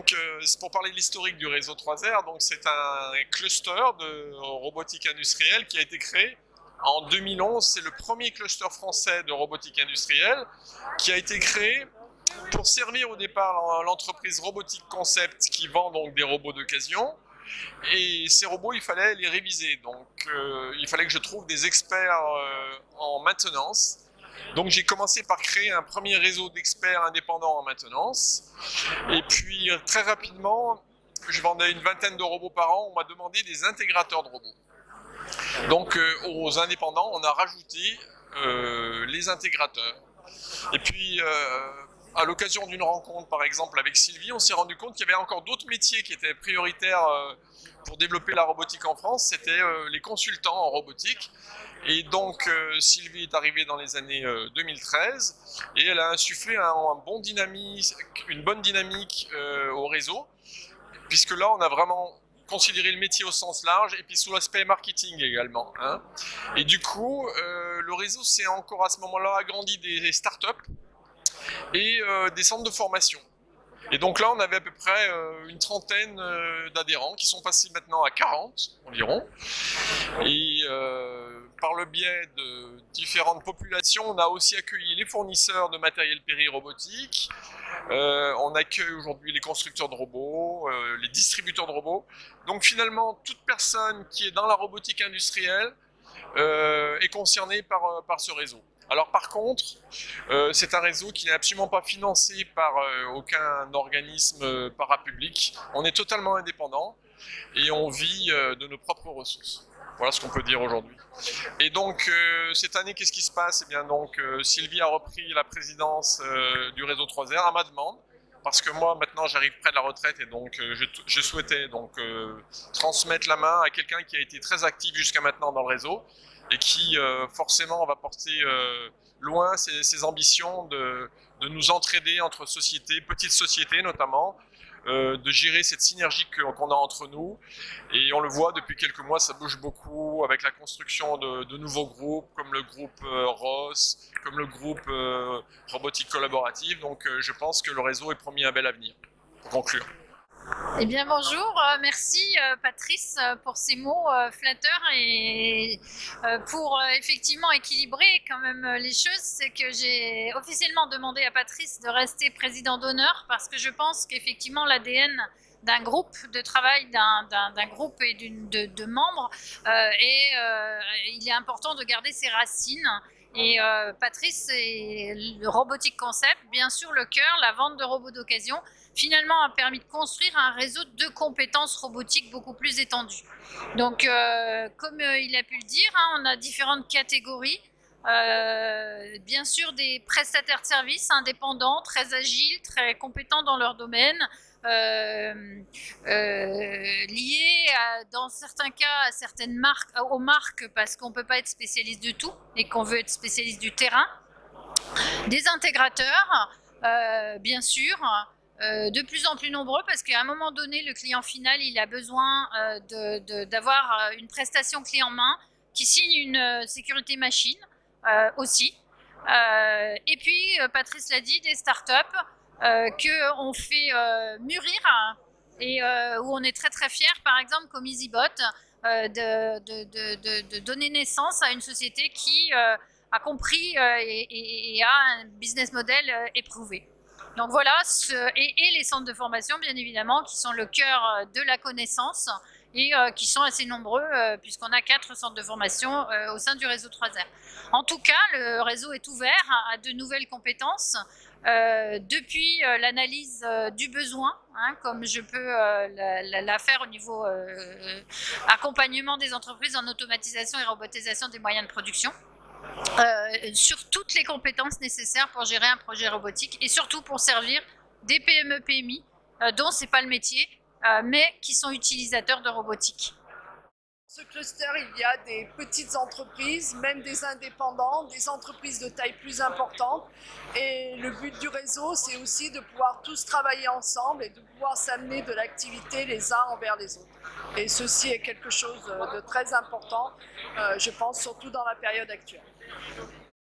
Donc, c'est pour parler de l'historique du réseau 3R. Donc, c'est un cluster de robotique industrielle qui a été créé en 2011. C'est le premier cluster français de robotique industrielle qui a été créé pour servir au départ l'entreprise Robotique Concept qui vend donc des robots d'occasion. Et ces robots, il fallait les réviser. Donc, il fallait que je trouve des experts en maintenance. Donc, j'ai commencé par créer un premier réseau d'experts indépendants en maintenance. Et puis, très rapidement, je vendais une vingtaine de robots par an. On m'a demandé des intégrateurs de robots. Donc, aux indépendants, on a rajouté les intégrateurs. Et puis, à l'occasion d'une rencontre, par exemple, avec Sylvie, on s'est rendu compte qu'il y avait encore d'autres métiers qui étaient prioritaires pour développer la robotique en France. C'était les consultants en robotique. Et donc, Sylvie est arrivée dans les années 2013 et elle a insufflé une bonne dynamique au réseau, puisque là, on a vraiment considéré le métier au sens large et puis sous l'aspect marketing également. Hein. Et du coup, le réseau s'est encore à ce moment-là agrandi des startups et des centres de formation. Et donc là, on avait à peu près une trentaine d'adhérents qui sont passés maintenant à 40 environ. Et par le biais de différentes populations, on a aussi accueilli les fournisseurs de matériel péri-robotique. On accueille aujourd'hui les constructeurs de robots, les distributeurs de robots. Donc finalement, toute personne qui est dans la robotique industrielle est concernée par ce réseau. Alors par contre, c'est un réseau qui n'est absolument pas financé par aucun organisme parapublic. On est totalement indépendant et on vit de nos propres ressources. Voilà ce qu'on peut dire aujourd'hui. Et donc cette année, qu'est-ce qui se passe? Eh bien donc Sylvie a repris la présidence du réseau 3R à ma demande. Parce que moi, maintenant, j'arrive près de la retraite et donc je souhaitais donc transmettre la main à quelqu'un qui a été très actif jusqu'à maintenant dans le réseau et qui forcément va porter loin ses ambitions de nous entraider entre sociétés, petites sociétés notamment, de gérer cette synergie qu'on a entre nous. Et on le voit depuis quelques mois, ça bouge beaucoup avec la construction de nouveaux groupes, comme le groupe ROS, comme le groupe Robotique Collaborative. Donc je pense que le réseau est promis un bel avenir. Pour conclure. Eh bien bonjour, merci Patrice pour ces mots flatteurs et pour effectivement équilibrer quand même les choses, c'est que j'ai officiellement demandé à Patrice de rester président d'honneur parce que je pense qu'effectivement l'ADN d'un groupe de travail, d'un groupe et de membres il est important de garder ses racines. Et Patrice et le Robotique Concept, bien sûr le cœur, la vente de robots d'occasion, finalement a permis de construire un réseau de compétences robotiques beaucoup plus étendu. Donc comme il a pu le dire, hein, on a différentes catégories. Bien sûr des prestataires de services indépendants, très agiles, très compétents dans leur domaine, liés dans certains cas à certaines marques, aux marques parce qu'on ne peut pas être spécialiste de tout et qu'on veut être spécialiste du terrain. Des intégrateurs, bien sûr, de plus en plus nombreux parce qu'à un moment donné, le client final, il a besoin d'avoir une prestation clé en main qui signe une sécurité machine aussi. Et puis, Patrice l'a dit, des startups qu'on fait mûrir et où on est très très fiers, par exemple, comme EasyBot, de donner naissance à une société qui a compris et a un business model éprouvé. Donc voilà, et les centres de formation, bien évidemment, qui sont le cœur de la connaissance et qui sont assez nombreux, puisqu'on a 4 centres de formation au sein du réseau 3R. En tout cas, le réseau est ouvert à de nouvelles compétences, depuis l'analyse du besoin, hein, comme je peux la faire au niveau accompagnement des entreprises en automatisation et robotisation des moyens de production, sur toutes les compétences nécessaires pour gérer un projet robotique et surtout pour servir des PME PMI dont c'est pas le métier, mais qui sont utilisateurs de robotique. Dans ce cluster, il y a des petites entreprises, même des indépendants, des entreprises de taille plus importante. Et le but du réseau, c'est aussi de pouvoir tous travailler ensemble et de pouvoir s'amener de l'activité les uns envers les autres. Et ceci est quelque chose de très important, je pense, surtout dans la période actuelle.